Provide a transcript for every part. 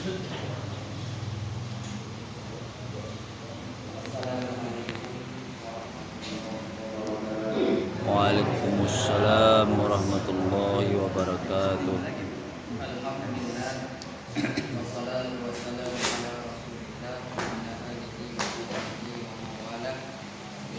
Waalaikumsalam warahmatullahi wabarakatuh. Alhamdulillah, wassalatu wassalamu ala rasulillah wa ala alihi wa sahbihi wa mawala.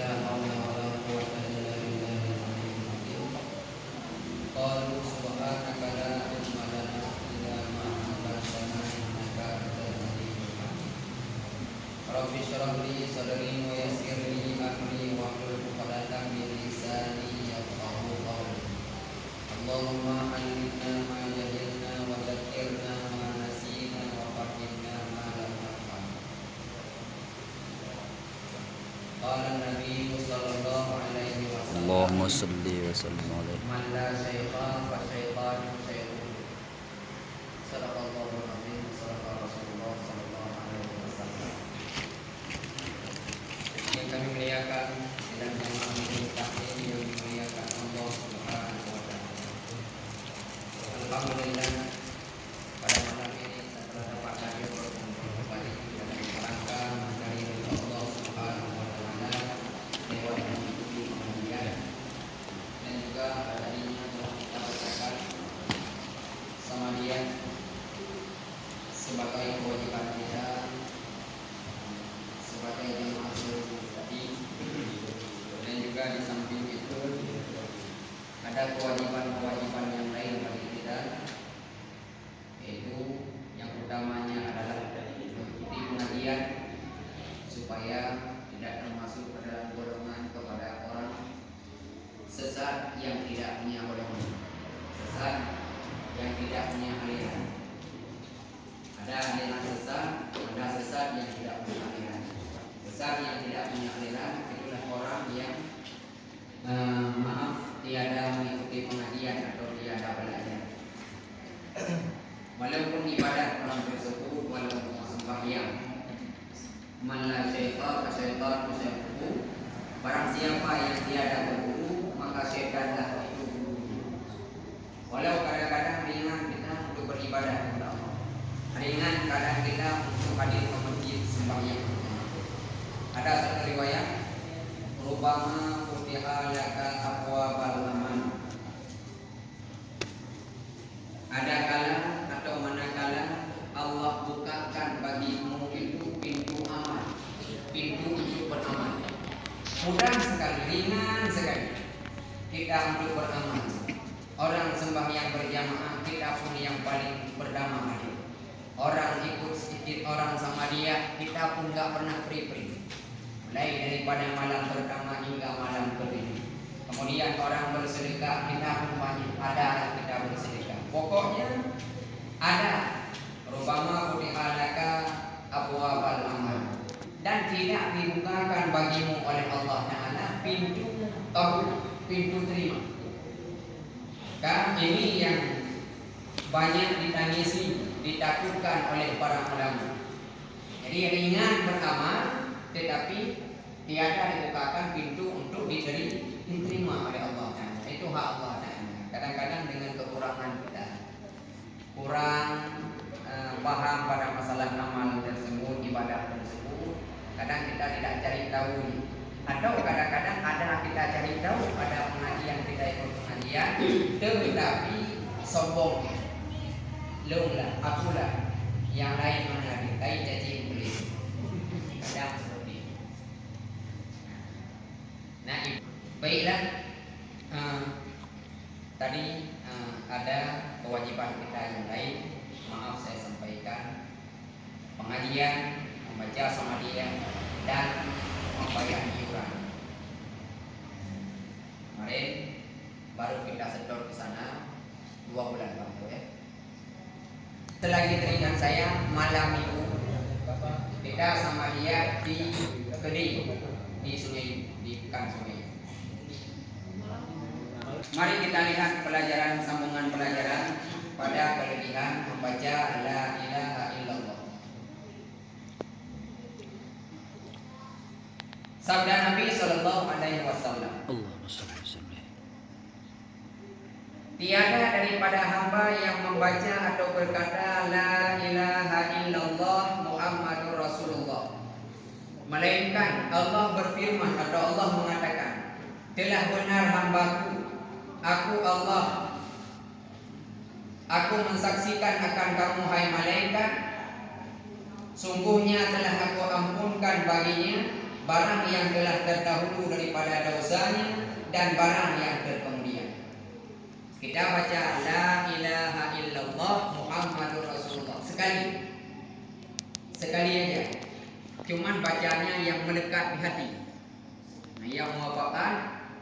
La hawla wa la quwwata illa billahi al-aliyyil azim. Qalu subhanaka la ilma lana illa ma 'allamtana innaka antal alimul hakim. Rabbi shrah li sadri wa yassir li amri wa hlul 'uqdatam min lisani yafqahu qawli. Allahumma 'allimna ma jahilna wa dzakkirna ma nasina wa fahhimna ma lam nafham. Qala an-nabiy sallallahu alaihi wasallam, Allahumma salli wa sallim alaihi. man la syaikha fa syaitanu syaikhun. Sadaqallahul azim, sadaqa Rasulullah sallallahu alaihi wasallam. Yang kami muliakan dan jamaah majelis taklim yang dimuliakan Allah Subhanahu wa taala. Alhamdulillah, pada malam ini kita telah dapat hadir kembali dalam rangka mencari ridha Allah Subhanahu wa taala lewat mengikuti pengajian, dan juga tadinya telah kita bacakan sama dia sebagai kewajiban kita sebagai jemaah seluruh tadi, dan juga di samping itu ada kewajiban-kewajiban yang lain bagi kita, yaitu yang utamanya adalah mengikuti pengajian supaya tidak termasuk ke dalam golongan kepada orang sesat yang tidak punya golongan, sesat yang tidak punya aliran. Ada aliran sesat, ada sesat yang tidak punya aliran. Sesat yang tidak punya aliran itulah orang yang tiada mengikuti pengajian atau tiada belajar. Walaupun ibadah orang tersebut, walaupun sembahyang, man la syaikha fa syaitanu syaikhun. Barang siapa yang tiada berguru, maka syaitanlah itu guru. Walau kadang-kadang ringan kita untuk beribadah kepada Allah, ringan kadang kita untuk hadir ke masjid sembahyang. Ada satu riwayat, rubama futiha laka abwabal aman. Ada kala atau manakala Allah bukakan bagimu itu pintu amal, pintu untuk beramal. Mudah sekali, ringan sekali kita untuk beramal. Orang sembahyang berjamaah, kita pun yang paling berdamai. Orang ikut sedikit orang sama dia, kita pun gak pernah free-free. Mulai daripada malam pertama hingga malam kedua. Kemudian orang bersedekah, kita pun banyak, ada kita bersedekah. Pokoknya ada rubama futihalaka abwabal amal, dan tidak dibukakan bagimu oleh Allah Ta'ala pintu tahu, pintu terima. Kan ini yang banyak ditangisi, ditakutkan oleh para ulama. Jadi ringan beramal, tetapi tiada dibukakan pintu untuk diterima oleh Allah Ta'ala. Itu hak Allah Ta'ala. Kadang-kadang dengan kekurangan kita, kurang paham pada masalah amal tersebut, ibadah tersebut, kadang kita tidak cari tahu, atau kadang-kadang ada kita cari tahu pada pengajian, kita ikut pengajian, tetapi sombong, lunglah, akulah, yang lain mana dikai cacing kulit, kadang seperti itu. Nah, baiklah, tadi ada kewajiban kita yang lain. Maaf saya sampaikan, pengajian, membaca sama dia, dan membayar iuran. Kemarin baru kita setor ke sana 2 bulan lalu ya. Selagi teringat saya, malam itu kita sama dia di Kediri, di Sungai, di Pekan Sungai. Mari kita lihat pelajaran, sambungan pelajaran pada kelebihan membaca la ilaha illallah. Sabda Nabi sallallahu alaihi wasallam, Allahumma salli wa sallim. tiada daripada hamba yang membaca atau berkata la ilaha illallah Muhammadur Rasulullah, melainkan Allah berfirman atau Allah mengatakan, telah benar hambaku, aku Allah, aku mensaksikan akan kamu hai malaikat, sungguhnya telah aku ampunkan baginya barang yang telah terdahulu daripada dosanya dan barang yang terkemudian. Kita baca la ilaha illallah Muhammadur Rasulullah sekali aja, cuman bacanya yang melekat di hati. Nah, yang mewafaqkan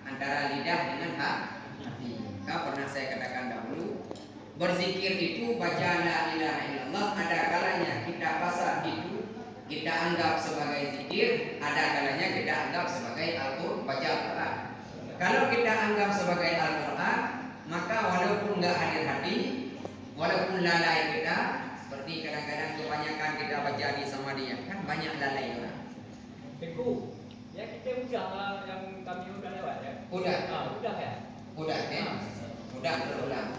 antara lidah dengan hati. Pernah saya katakan dahulu, berzikir itu baca la ilaha illallah, ada kalanya kita pasang itu kita anggap sebagai zikir, ada kalanya kita anggap sebagai Al-Qur'an, baca Al-Quran. Kalau kita anggap sebagai Al-Quran, maka walaupun nggak hadir hati, walaupun lalai kita, seperti kadang-kadang kebanyakan kita baca di sama dia, kan banyak lalai orang. Beku, ya kita udah yang kami udah lewat ya. Udah. Udah ya. Udah ya. Udah berulang.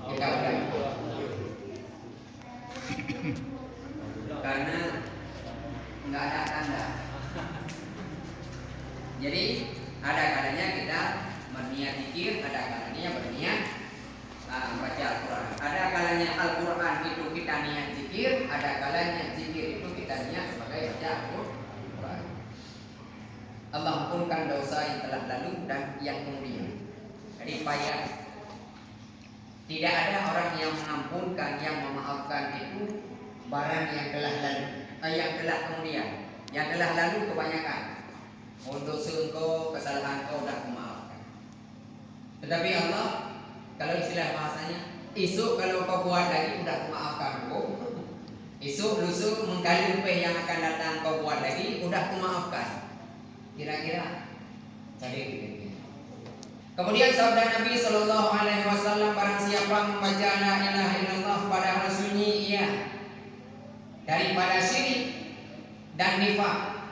Kita udah. Karena nggak ada tanda. Jadi ada kalanya kita berniat zikir, ada kalanya berniat baca Al-Quran. Ada kalanya Al-Quran itu kita niat zikir, ada kalanya zikir itu kita niat sebagai baca Al-Quran. Allah ampunkan dosa yang telah lalu dan yang kemudian. Jadi payah. Tidak ada orang yang mengampunkan, yang memaafkan itu barang yang telah lalu, yang telah kemudian. Yang telah lalu kebanyakan. Untuk dosa kesalahan kau dah memaafkan. Tetapi Allah, kalau istilah bahasanya, esok kalau kau buat lagi udah maafkan kau. Esok lusa mengkali rupiah yang akan datang kau buat lagi udah maafkan. Kira-kira jadi begitu. Kemudian sabda Nabi Shallallahu Alaihi Wasallam, barang siapa membaca la ilaha illallah padahal sunyi ia daripada syirik dan nifak,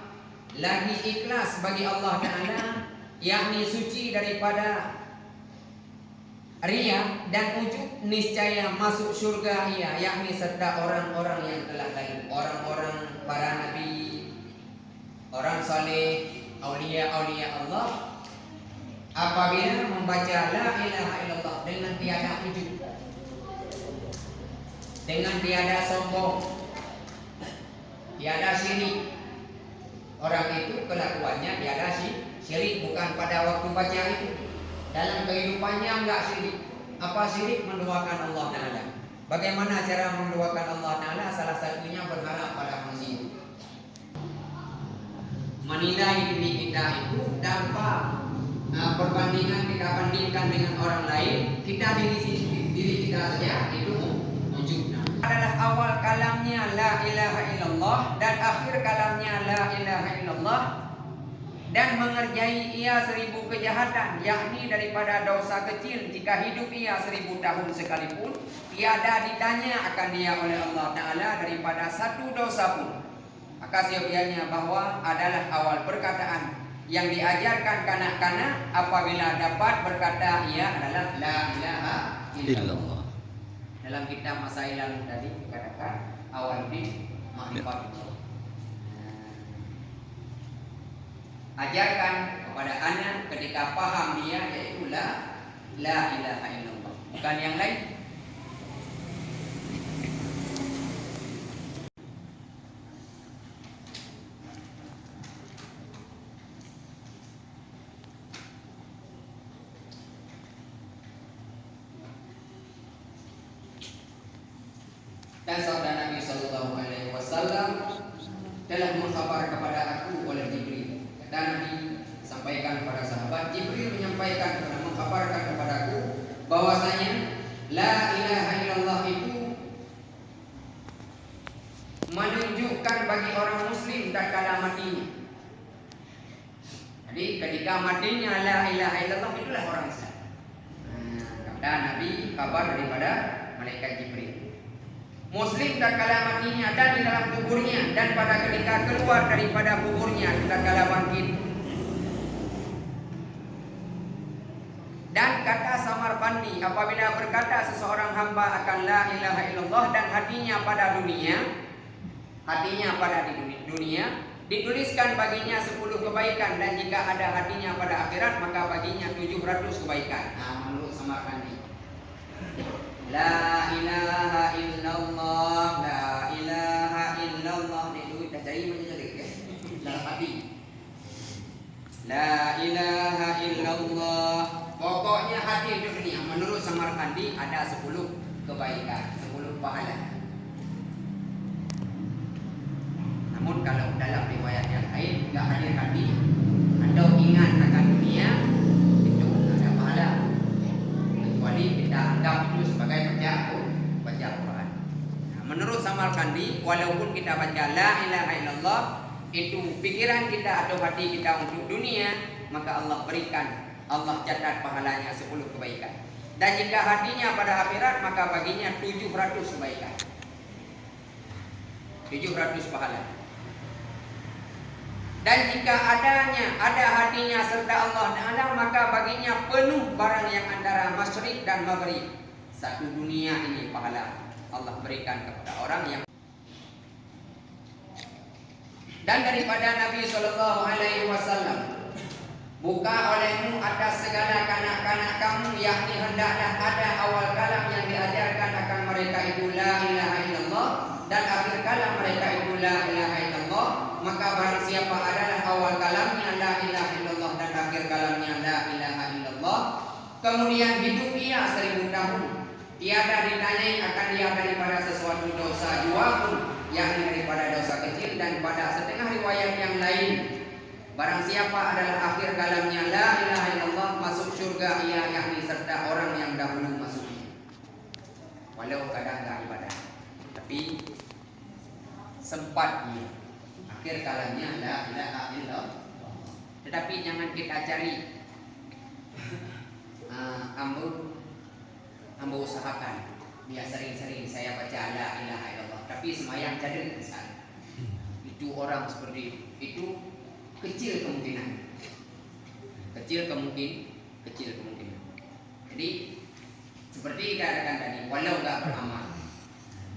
lagi ikhlas bagi Allah Ta'ala, yakni suci daripada riya dan ujub, niscaya masuk surga ia, yakni serta orang-orang yang telah lalu, orang-orang para nabi, orang saleh, aulia-aulia Allah, apabila membaca la ilaha illallah dengan tiada ujub, dengan tiada sombong, tiada syirik, orang itu kelakuannya tiada syirik, bukan pada waktu baca itu, dalam kehidupannya enggak syirik. Apa syirik? Mendoakan Allah Ta'ala. Bagaimana cara mendoakan Allah Ta'ala? Salah satunya berharap pada manusia. Menilai diri kita itu tanpa perbandingan, kita bandingkan dengan orang lain, kita diri kita saja itu wujud. Adalah awal kalamnya la ilaha illallah dan akhir kalamnya la ilaha illallah, dan mengerjai ia 1000 kejahatan, yakni daripada dosa kecil jika hidup ia 1000 tahun sekalipun, tiada ditanya akan dia oleh Allah Ta'ala daripada satu dosa pun. Maka siogianya bahwa adalah awal perkataan yang diajarkan kanak-kanak apabila dapat berkata ia adalah la ilaha illallah. Dalam kitab Masail lalu tadi dikatakan awal din ma'rifat. Ajarkan kepada anak ketika paham dia yaitu la ilaha illallah, bukan yang lain. Dan sabda Nabi Sallallahu Alaihi Wasallam telah mengkhabar kepada aku oleh Jibril. Kata Nabi sampaikan kepada sahabat, Jibril menyampaikan kepada mengkhabarkan kepadaku bahwasanya la ilaha illallah itu menunjukkan bagi orang muslim tatkala matinya. Jadi ketika matinya la ilaha illallah itulah orang Islam. Kata Nabi kabar daripada malaikat Jibril. Muslim tatkala matinya dan di dalam kuburnya dan pada ketika keluar daripada kuburnya tatkala bangkit. Dan kata samar Samarkandi, apabila berkata seseorang hamba akan la ilaha illallah dan hatinya pada dunia, dituliskan baginya 10 kebaikan, dan jika ada hatinya pada akhirat maka baginya 700 kebaikan. Nah, menurut Samarkandi. La ilaha illallah, la ilaha illallah. Itu dah cari macam mana ya? Dalam hati. La ilaha illallah. Pokoknya hati itu dunia. Menurut Samarkandi ada 10 kebaikan, 10 pahala. Namun kalau dalam riwayat yang lain enggak hadir hati atau ingat akan dunia, itu ada pahala. Kecuali kita anggap itu sebagai baca Quran. Nah, menurut Samarkandi, walaupun kita baca la ilaha illallah, itu pikiran kita atau hati kita untuk dunia, maka Allah berikan, Allah catat pahalanya 10 kebaikan. Dan jika hatinya pada akhirat, maka baginya 700 kebaikan. 700 pahala. Dan jika ada hatinya serta Allah Ta'ala, maka baginya penuh barang yang antara masyrik dan maghrib. Satu dunia ini pahala Allah berikan kepada orang yang. Dan daripada Nabi SAW, buka olehmu atas segala kanak-kanak kamu, yakni hendaklah ada awal kalam yang diajarkan akan mereka itu la ilaha illallah, dan akhir kalam mereka itu la ilaha illallah. Maka barang siapa adalah awal kalamnya la ilaha illallah dan akhir kalamnya la ilaha illallah, kemudian hidup ia 1000 tahun, tiada ditanyai akan dia daripada sesuatu dosa jua pun, yakni daripada dosa kecil. Dan pada setengah riwayat yang lain, barang siapa adalah akhir kalamnya la ilaha illallah, masuk surga ia, yakni serta orang yang dahulu masuknya. Walau kadang tak ibadah, tapi sempat ia akhir kalamnya la ilaha illallah. Tetapi jangan kita cari ambo usahakan biar sering-sering saya baca la ilaha illallah, tapi semayang cadel besar. Itu orang seperti itu kecil kemungkinan. Jadi seperti dikatakan tadi, walau tak beramal,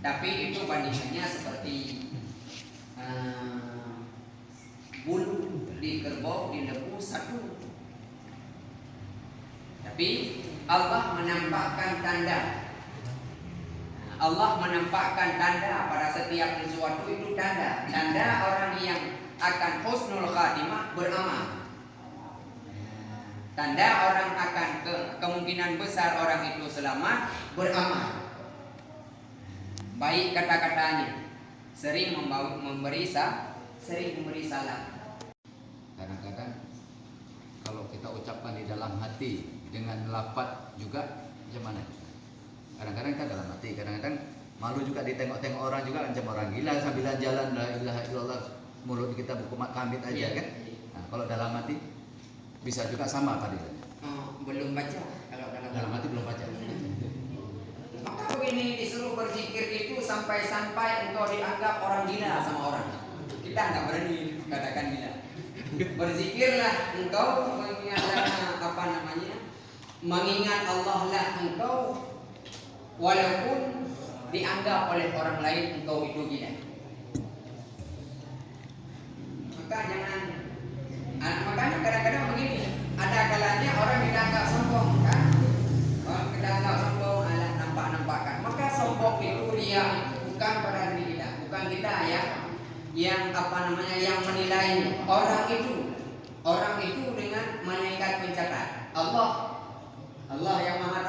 tapi itu bandingannya seperti bulu di kerbau di lembu satu. Tapi Allah menampakkan tanda. Allah menampakkan tanda pada setiap sesuatu itu tanda. Tanda orang yang akan husnul khatimah beramal. Tanda orang akan kemungkinan besar orang itu selamat beramal. Baik kata-katanya, sering memberi salam. Kadang-kadang kalau kita ucapkan di dalam hati dengan lafaz juga macam mana? Kadang-kadang kita dalam hati, kadang-kadang malu juga ditengok-tengok orang juga, macam orang gila sambil jalan la ilaha illallah, mulut kita berkumat kamit aja kan. Nah, kalau dalam hati bisa juga sama tadi. Belum baca. Kalau Dalam hati belum baca. Maka begini, disuruh berzikir itu sampai engkau dianggap orang gila sama orang. Kita nggak berani katakan gila. Berzikirlah engkau mengingat Allah lah engkau, walaupun dianggap oleh orang lain engkau itu gila. Makanya kadang-kadang begini, ada kalanya orang dianggap sombong kan? Orang dianggap sombong, nampak-nampakkan. Maka sombong itu ria, bukan pada diri kita, bukan kita ya. Yang yang menilai orang itu dengan malaikat pencatat. Allah yang Maha